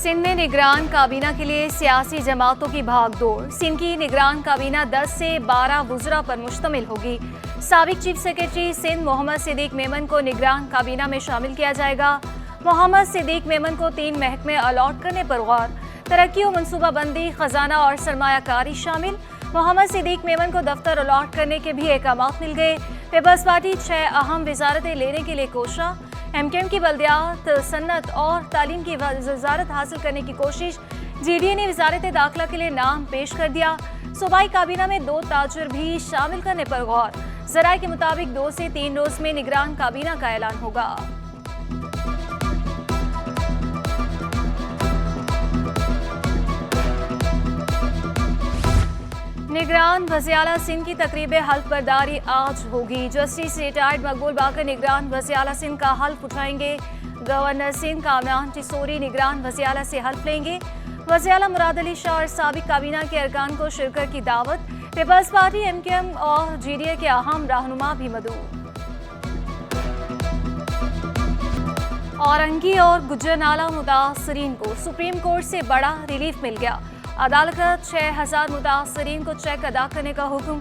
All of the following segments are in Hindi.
सिंध में निगरान काबीना के लिए सियासी जमातों की भागदौड़। सिंध की निगरान काबीना 10 से 12 वुज़रा पर मुश्तमिल होगी। साबिक चीफ सेक्रेटरी सिंध मोहम्मद सिद्दीक मेमन को निगरान काबीना में शामिल किया जाएगा। मोहम्मद सिद्दीक मेमन को 3 महकमे अलॉट करने पर गौर। तरक्की और मनसूबाबंदी, खजाना और सरमायाकारी शामिल। मोहम्मद सिद्दीक मेमन को दफ्तर अलॉट करने के भी अहकामात मिल गए। पीपल्स पार्टी 6 अहम वजारतें लेने के लिए कोशा। एमकेएम की बल्दियात, सन्नत और तालीम की वजारत हासिल करने की कोशिश। जीडीए ने वजारत दाखिला के लिए नाम पेश कर दिया। सूबाई काबीना में 2 ताजर भी शामिल करने पर गौर। जराये के मुताबिक 2 से 3 रोज में निगरान काबीना का ऐलान होगा। निगरान वज़ीर-ए-आला सिंध की तकरीब हल्फ बर्दारी आज होगी। जस्टिस रिटायर्ड मकबूल बाकर निगरान वज़ीर-ए-आला सिंध का हल्फ उठाएंगे। गवर्नर सिंध कामरान टिसोरी निगरान वज़ीर-ए-आला से हल्फ लेंगे। वज़ीर-ए-आला मुराद अली शाह और साबिक काबीना के अरकान को शिरकत की दावत। पीपल्स पार्टी, एमकेएम और जीडीए के अहम रहनुमा भी मदऊ। औरंगी और गुजरनाला मुतासरीन को सुप्रीम कोर्ट से बड़ा रिलीफ मिल गया। अदालत का 6000 मुतासरीन को चेक अदा करने का हुक्म।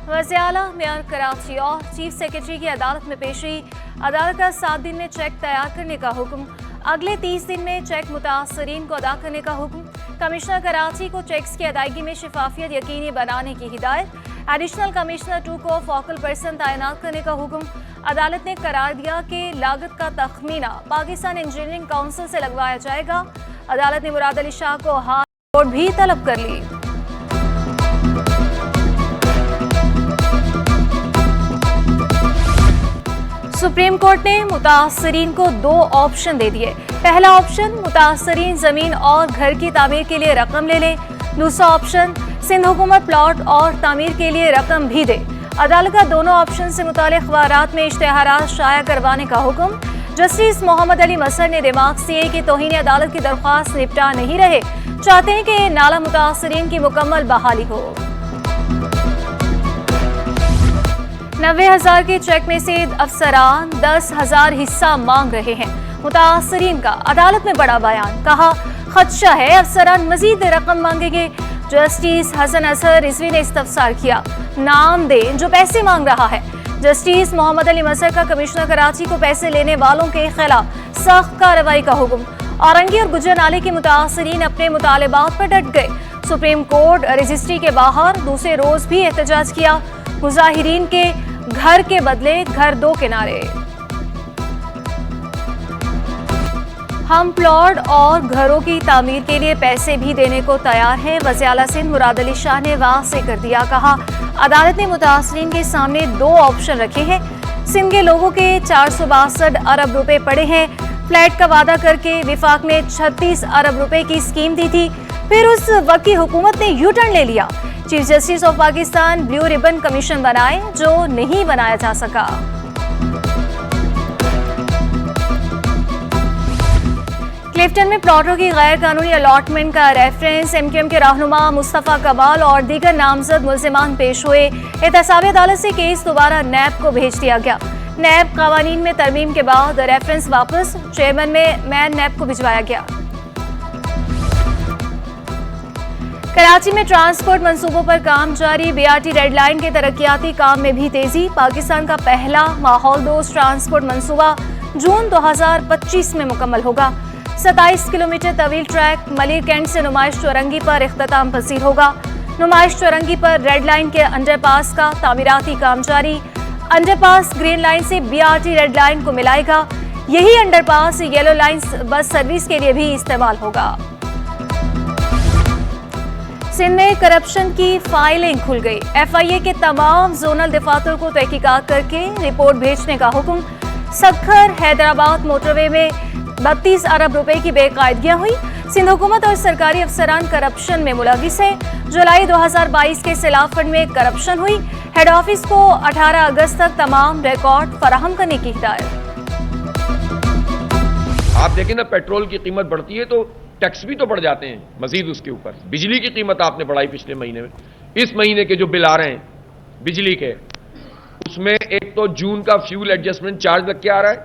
वज़ीर-ए-आला, मेयर कराची और चीफ सेक्रेटरी की अदालत में पेशी। अदालत का 7 दिन में चेक तैयार करने का हुक्म। अगले 30 दिन में चेक मुतासरीन को अदा करने का हुक्म। कमिश्नर कराची को चेक्स की अदायगी में शफाफियत यकीनी बनाने की हिदायत। एडिशनल कमिश्नर 2 को फोकल पर्सन तैनात करने का हुक्म। अदालत ने करार दिया कि लागत का तखमीना पाकिस्तान इंजीनियरिंग काउंसिल से लगवाया जाएगा। अदालत ने मुराद अली शाह को हाई कोर्ट भी तलब कर ली। सुप्रीम कोर्ट ने मुतासरीन को 2 ऑप्शन दे दिए। पहला ऑप्शन, मुतासरीन जमीन और घर की तामीर के लिए रकम ले लें। दूसरा ऑप्शन, सिंध हुकूमत प्लॉट और तामीर के लिए रकम भी दे। अदालत का दोनों ऑप्शन से मुताल्लिक़ अखबारात में इश्तेहारात शाया करवाने का हुक्म। जस्टिस मोहम्मद अली मसर ने दिमाग सीए की तौहीन अदालत की दरख्वास्त निपटा नहीं रहे, चाहते हैं कि नाला मुतासरीन की मुकम्मल बहाली हो। 90,000 के चेक में से अफसरान 10,000 हिस्सा मांग रहे हैं। मुतासरीन का अदालत में बड़ा बयान, कहा खदशा है अफसरान मजीद रकम मांगेंगे। जस्टिस हसन असहर रिजवी ने इस्तफसार किया, नाम दें जो पैसे मांग रहा है। जस्टिस मोहम्मद अली मसर का कमिश्नर कराची को पैसे लेने वालों के खिलाफ सख्त कार्रवाई का हुक्म। औरंगी और गुजरनाले के मुतासरीन अपने मुतालिबात पर डट गए। सुप्रीम कोर्ट रजिस्ट्री के बाहर दूसरे रोज भी एहतजाज किया। मुजाहिरीन के घर के बदले घर 2 के नारे। हम प्लॉट और घरों की तामीर के लिए पैसे भी देने को तैयार हैं। वज़ीर-ए-आला सिंध मुराद अली शाह ने वाज़ेह कर दिया, कहा अदालत ने मुतासरीन के सामने 2 ऑप्शन रखे हैं। सिंध के लोगों के 462 अरब रुपए पड़े हैं। फ्लैट का वादा करके विफाक ने 36 अरब रुपए की स्कीम दी थी, फिर उस वक्त की हुकूमत ने यू टर्न ले लिया। Chief justice of Pakistan blue ribbon commission बनाए जो नहीं बनाया जा सका। क्लिफ्टन में प्लॉटों की गैर कानूनी अलॉटमेंट का रेफरेंस। एमकेएम के रहनुमा मुस्तफा कमाल और दीगर नामजद मुल्जिमान पेश हुए। एहतसाब अदालत से केस दोबारा नैब को भेज दिया गया। नैब कवानीन में तरमीम के बाद रेफरेंस वापस चेयरमैन में मैन नैब को भिजवाया गया। कराची में ट्रांसपोर्ट मंसूबों पर काम जारी। बीआरटी रेड लाइन के तरक्याती काम में भी तेजी। पाकिस्तान का पहला माहौल दोस्त ट्रांसपोर्ट मंसूबा जून 2025 में मुकम्मल होगा। 27 किलोमीटर तवील ट्रैक मलिर कैंट से नुमाइश चौरंगी पर इख्तिताम पसीर होगा। नुमाइश चौरंगी पर रेड लाइन के अंडरपास का तामीराती काम जारी। अंडरपास ग्रीन लाइन से बीआरटी रेड लाइन को मिलाएगा। यही underpass yellow line bus service के लिए भी इस्तेमाल होगा। सिंध में करप्शन की फाइलें खुल गई। एफआईए के तमाम जोनल दफातर को तहकीकात करके रिपोर्ट भेजने का हुक्म। सक्खर हैदराबाद मोटरवे में 32 अरब रुपए की बेकायदगियां हुई। सिंध हुकूमत और सरकारी अफसरान करप्शन में मुलविस है। जुलाई 2022 के सैलाब फंड में करप्शन हुई। हेड ऑफिस को 18 अगस्त तक तमाम रिकॉर्ड फराहम करने की हिदायत। आप देखें ना, पेट्रोल की कीमत बढ़ती है तो टैक्स भी तो बढ़ जाते हैं मजीद उसके ऊपर। बिजली की कीमत आपने बढ़ाई पिछले महीने में। इस महीने के जो बिल आ रहे हैं बिजली के, उसमें एक तो जून का फ्यूल एडजस्टमेंट चार्ज लग के आ रहा है,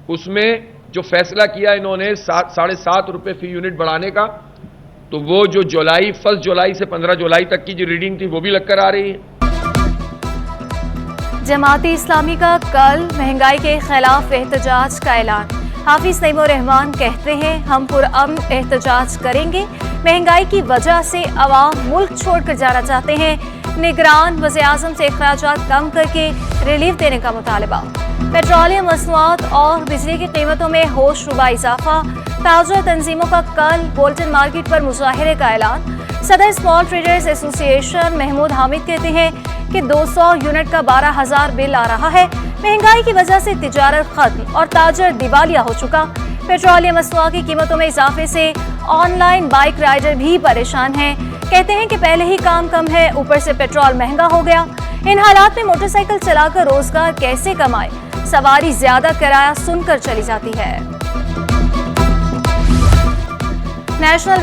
उसमें जो फैसला किया इन्होंने 7.5 रुपए फी यूनिट बढ़ाने का, तो वो जो 1 जुलाई से 15 जुलाई तक की जो रीडिंग थी वो भी लगकर आ रही है। जमात इस्लामी का कल महंगाई के खिलाफ एहतजाज का ऐलान। हाफिज नईमुर रहमान कहते हैं, हम पुरअमन एहतजाज करेंगे। महंगाई की वजह से अवाम मुल्क छोड़कर जाना चाहते हैं। निगरान वज़ीर-ए-आज़म से अखराजात कम करके रिलीफ देने का मुतालबा। पेट्रोलियम मसनूआत और बिजली की कीमतों में होशरुबा इजाफा। ताजर तंजीमों का कल बोल्टन मार्केट पर मुजाहरे का ऐलान। सदर small traders association Mahmood Hamid कहते हैं कि 200 यूनिट का 12,000 बिल आ रहा है। महंगाई की वजह से तिजारत खत्म और ताजर दिवालिया हो चुका। पेट्रोलियम मसनूआत की कीमतों में इजाफे से ऑनलाइन बाइक राइडर भी परेशान हैं। कहते हैं कि पहले ही काम कम है, ऊपर से पेट्रोल महंगा हो गया। इन हालात में मोटरसाइकिल चलाकर रोजगार कैसे कमाए? सवारी ज्यादा किराया सुनकर चली जाती है। नेशनल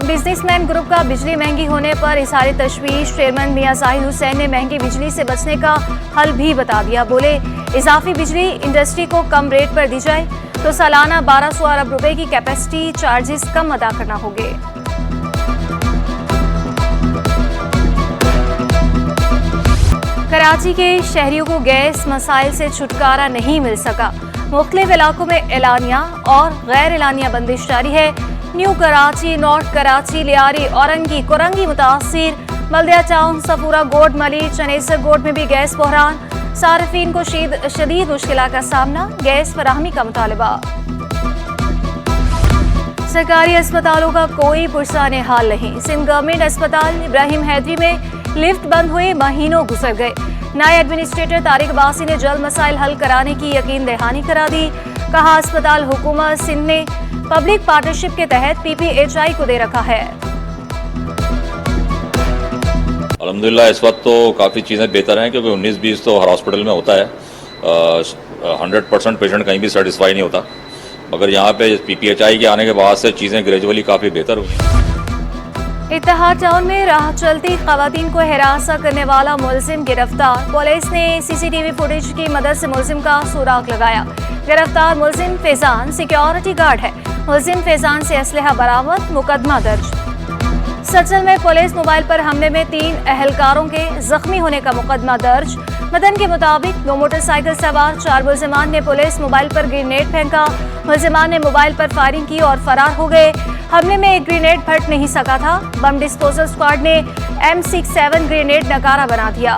बिजनेसमैन ग्रुप का बिजली महंगी होने पर इजहार तशवीश। चेयरमैन मियां जाहिद हुसैन ने महंगी बिजली से बचने का हल भी बता दिया। बोले, इजाफी बिजली इंडस्ट्री को कम रेट पर दी जाए तो सालाना 1200 अरब रुपए की कैपेसिटी चार्जेस कम अदा करना होंगे। कराची के शहरियों को गैस मसाइल से छुटकारा नहीं मिल सका। मुख्तलिफ इलाकों में एलानिया और गैर एलानिया बंदिश जारी है। न्यू कराची, नॉर्थ कराची, लियारी, औरंगी, कोरंगी मुतासिर। बल्दिया टाउन, सफूरा गोड, मली, चनेसर गोड में भी गैस बहरान। सार्फिन को शदीद मुश्किल का सामना। गैस फराहमी का मुतालबा। सरकारी अस्पतालों का कोई पुरसाने हाल नहीं। सिंध गवर्नमेंट अस्पताल इब्राहिम हैदरी में लिफ्ट बंद हुए महीनों गुजर गए। नए एडमिनिस्ट्रेटर तारिक अब्बासी ने जल्द मसाइल हल कराने की यकीन दहानी करा दी। कहा, अस्पताल हुकूमत सिंध ने पब्लिक पार्टनरशिप के तहत PPHI को दे रखा है। अल्हम्दुलिल्लाह इस वक्त तो काफ़ी चीज़ें बेहतर हैं, क्योंकि 19-20 तो हर हॉस्पिटल में होता है। 100% पेशेंट कहीं भी सेटिस्फाई नहीं होता, मगर यहाँ पे PPHI के आने के बाद से चीज़ें ग्रेजुअली काफ़ी बेहतर हुई हैं। इत्तेहाद टाउन में राह चलती खवातीन को हिरासा करने वाला मुलजिम गिरफ्तार। पुलिस ने CCTV फुटेज की मदद से मुलजिम का सुराग लगाया। गिरफ्तार मुलजिम फैजान सिक्योरिटी गार्ड है। मुलजिम फैजान से असलहा बरामद। मुकदमा दर्ज। सचल में पुलिस मोबाइल पर हमले में 3 अहलकारों के जख्मी होने का मुकदमा दर्ज। मतन के मुताबिक 2 मोटरसाइकिल सवार 4 मुलजिमान ने पुलिस मोबाइल पर ग्रेनेड फेंका। मुलजिमान ने मोबाइल पर फायरिंग की और फरार हो गए। हमले में एक ग्रेनेड फट नहीं सका था। बम डिस्पोजल स्क्वाड ने M67 ग्रेनेड नकारा बना दिया।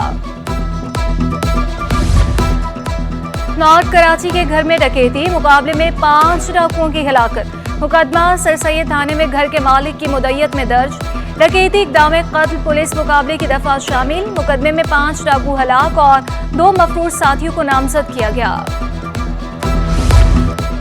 नॉर्थ कराची के घर में डकैती, मुकाबले में 5 डाकुओं की हिलाकत। मुकदमा सर सैयद थाने में घर के मालिक की मुद्दत में दर्ज। डकैती, इक़दाम कत्ल, पुलिस मुकाबले की दफा शामिल। मुकदमे में 5 डाकू हलाक और 2 मफरूर साथियों को नामजद किया गया।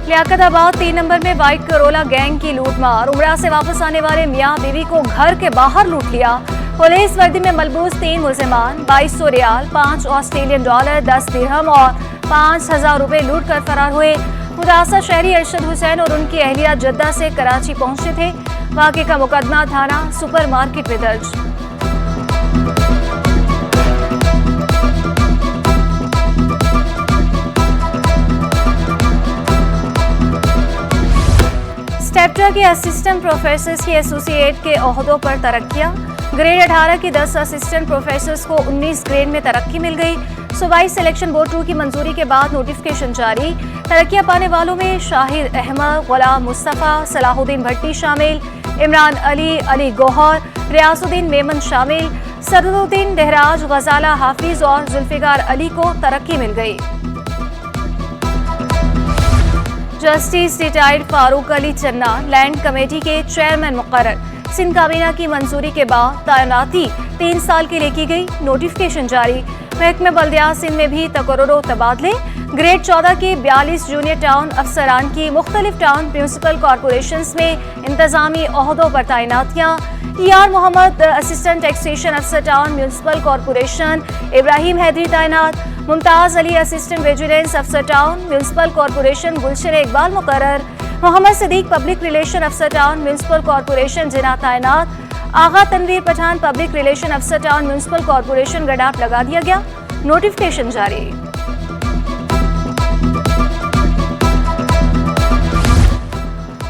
लियाकताबाद 3 नंबर में वाइट करोला गैंग की लूटमार। उमरा से वापस आने वाले मियां बीवी को घर के बाहर लूट लिया। पुलिस वर्दी में मलबूस 3 मुलजिमान 2200 रियाल, 5 ऑस्ट्रेलियन डॉलर, 10 दिरहम और 5000 रुपए लूट कर फरार हुए। मुतासर शहरी अरशद हुसैन और उनकी अहलिया जद्दा से कराची पहुंचे थे। वाक़े का मुकदमा थाना सुपर मार्केट में दर्ज। स्टेप्टा के असिस्टेंट प्रोफेसर्स की एसोसिएट के ओहदों पर तरक्कियां। ग्रेड 18 के 10 असिस्टेंट प्रोफेसर्स को 19 ग्रेड में तरक्की मिल गई। सूबाई सिलेक्शन बोर्ड 2 की मंजूरी के बाद नोटिफिकेशन जारी। तरक्कियां पाने वालों में शाहिद अहमद, गुलाम मुस्तफ़ा, सलाहुद्दीन भट्टी शामिल। इमरान अली, अली गौहर, रियासुद्दीन मेमन शामिल। सदरुद्दीन दहराज, गजाला हाफिज और जुल्फिकार अली को तरक्की मिल गई। जस्टिस रिटायर्ड फारूक अली चन्ना लैंड कमेटी के चेयरमैन मुकर्रर। सिंध काबीना की मंजूरी के बाद तैनाती 3 साल के लिए की गई। नोटिफिकेशन जारी। महकमे बल्दियात सिंध में भी तकर्रुर व तबादले। ग्रेड 14 के 42 जूनियर टाउन अफसरान की मुख्तलिफ टाउन म्यूनसिपल कॉरपोरेशंस में इंतजामी ओहदों पर तैनातियाँ। ER मोहम्मद असिस्टेंट टैक्सेशन अफसर town municipal corporation Ibrahim Haidari तैनात। मुमताज अली असिस्टेंट विजिलेंस अफसर town municipal corporation Gulshan Iqbal मुकर्रर। मोहम्मद सदीक पब्लिक रिलेशन अफसर टाउन म्यूनसिपल कॉरपोरेशन जिना तैनात। आगा तनवीर पठान पब्लिक रिलेशन अफसर टाउन म्यूनसिपल कॉरपोरेशन गडाप लगा दिया गया। नोटिफिकेशन जारी।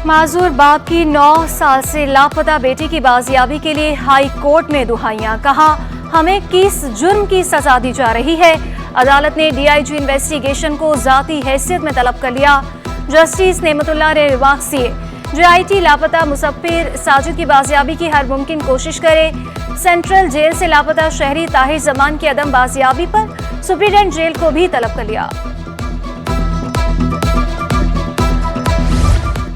माजूर बाप की 9 साल से लापता बेटी की बाजियाबी के लिए हाई कोर्ट में दुहाइयां। कहा, हमें किस जुर्म की सजा दी जा रही है। अदालत ने डीआईजी इन्वेस्टिगेशन को जाती हैसियत में तलब कर लिया। जस्टिस नेमतुल्लाह ने रिमार्क्स दिए, जेआईटी लापता मुसफ्फिर साजिद की बाजियाबी की हर मुमकिन कोशिश करे। सेंट्रल जेल से लापता शहरी ताहिर जमान की अदम बाजियाबी पर सुप्रीडेंट जेल को भी तलब कर लिया।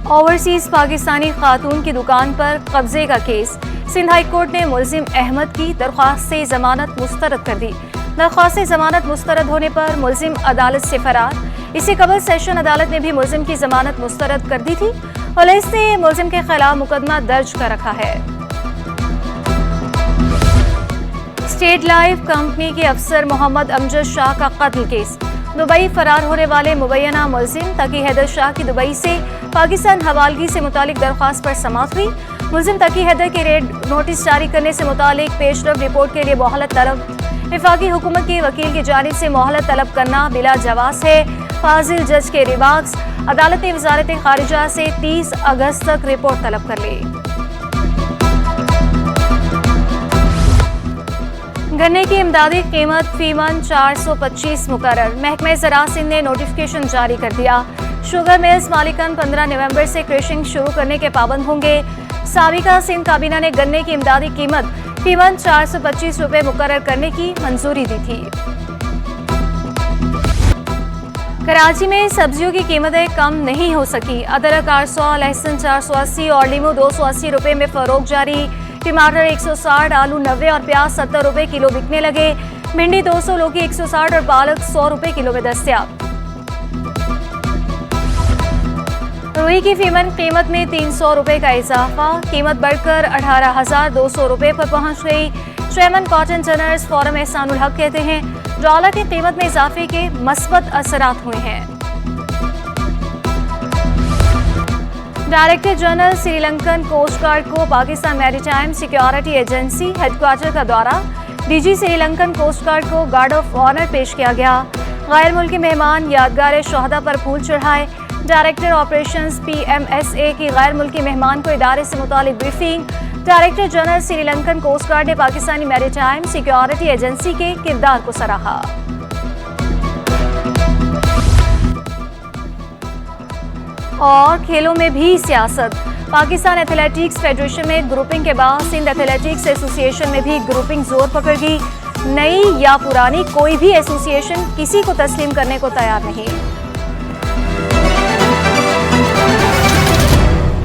ओवरसीज पाकिस्तानी खातून की दुकान पर कब्जे का केस। सिंध हाई कोर्ट ने मुलजिम अहमद की दरख्वास्त से जमानत मुस्तरद कर दी। दरख्वास्त जमानत मुस्तरद होने पर मुलजिम अदालत से फरार। इससे कबल सेशन अदालत ने भी मुलजिम की जमानत मुस्तरद कर दी थी। पुलिस ने मुलजिम के खिलाफ मुकदमा दर्ज कर रखा है। स्टेट लाइफ कंपनी के अफसर मोहम्मद अमजद शाह का कत्ल केस। दुबई फरार होने वाले मुबैना मुलजिम तकी हैदर शाह की दुबई से पाकिस्तान हवालगी से मुतालिक दरख्वास्त पर समाअत हुई। मुलजिम तकी हैदर के रेड नोटिस जारी करने से मुतालिक पेशरफ रिपोर्ट के लिए मोहलत तलब। वफाकी हुकूमत के वकील की जानिब से मोहलत तलब करना बिला जवाज है। फाजिल जज के रिमार्क्स। अदालत ने वजारत खारिजा से 30 अगस्त तक रिपोर्ट तलब कर ली। गन्ने की इमदादी कीमत फीमन 425 मुकर्रर। महकमे ज़राअत सिंध ने नोटिफिकेशन जारी कर दिया। शुगर मिल्स मालिकान 15 नवंबर से क्रशिंग शुरू करने के पाबंद होंगे। साबिका सिंध काबीना ने गन्ने की इमदादी कीमत फीमन 425 रुपये मुकर्रर करने की मंजूरी दी थी। कराची में सब्जियों की कीमतें कम नहीं हो सकी। अदरक 800, लहसुन 480 और लीमू 280 रुपये में फरोख्त जारी। टमाटर 160, आलू 90 और प्याज 70 रुपये किलो बिकने लगे। भिंडी 200, लौकी 160 और पालक 100 रुपये किलो में दस्तयाब। रुई की फीमन कीमत में 300 रुपये का इजाफा। कीमत बढ़कर 18,200 रुपये पर पहुंच गई। चेयरमैन कॉटन टनर्स फोरम एहसानुल हक कहते हैं, डॉलर की कीमत में इजाफे के मस्बत असरात हुए हैं। Director general Sri Lankan coast guard को Pakistan maritime security agency headquarter का दौरा। डीजी श्रीलंकन कोस्ट गार्ड को गार्ड ऑफ ऑनर पेश किया गया। गैर मुल्की मेहमान यादगार शोहदा पर फूल चढ़ाए। डायरेक्टर ऑपरेशंस PMSA की गैर मुल्की मेहमान को इदारे से मुतालिक briefing. Director general Sri Lankan coast guard ने पाकिस्तानी मैरीटाइम सिक्योरिटी एजेंसी के किरदार को सराहा। और खेलों में भी सियासत। पाकिस्तान एथलेटिक्स फेडरेशन में ग्रुपिंग के बाद सिंध एथलेटिक्स एसोसिएशन में भी ग्रुपिंग जोर पकड़ गई। नई या पुरानी कोई भी एसोसिएशन किसी को तस्लीम करने को तैयार नहीं।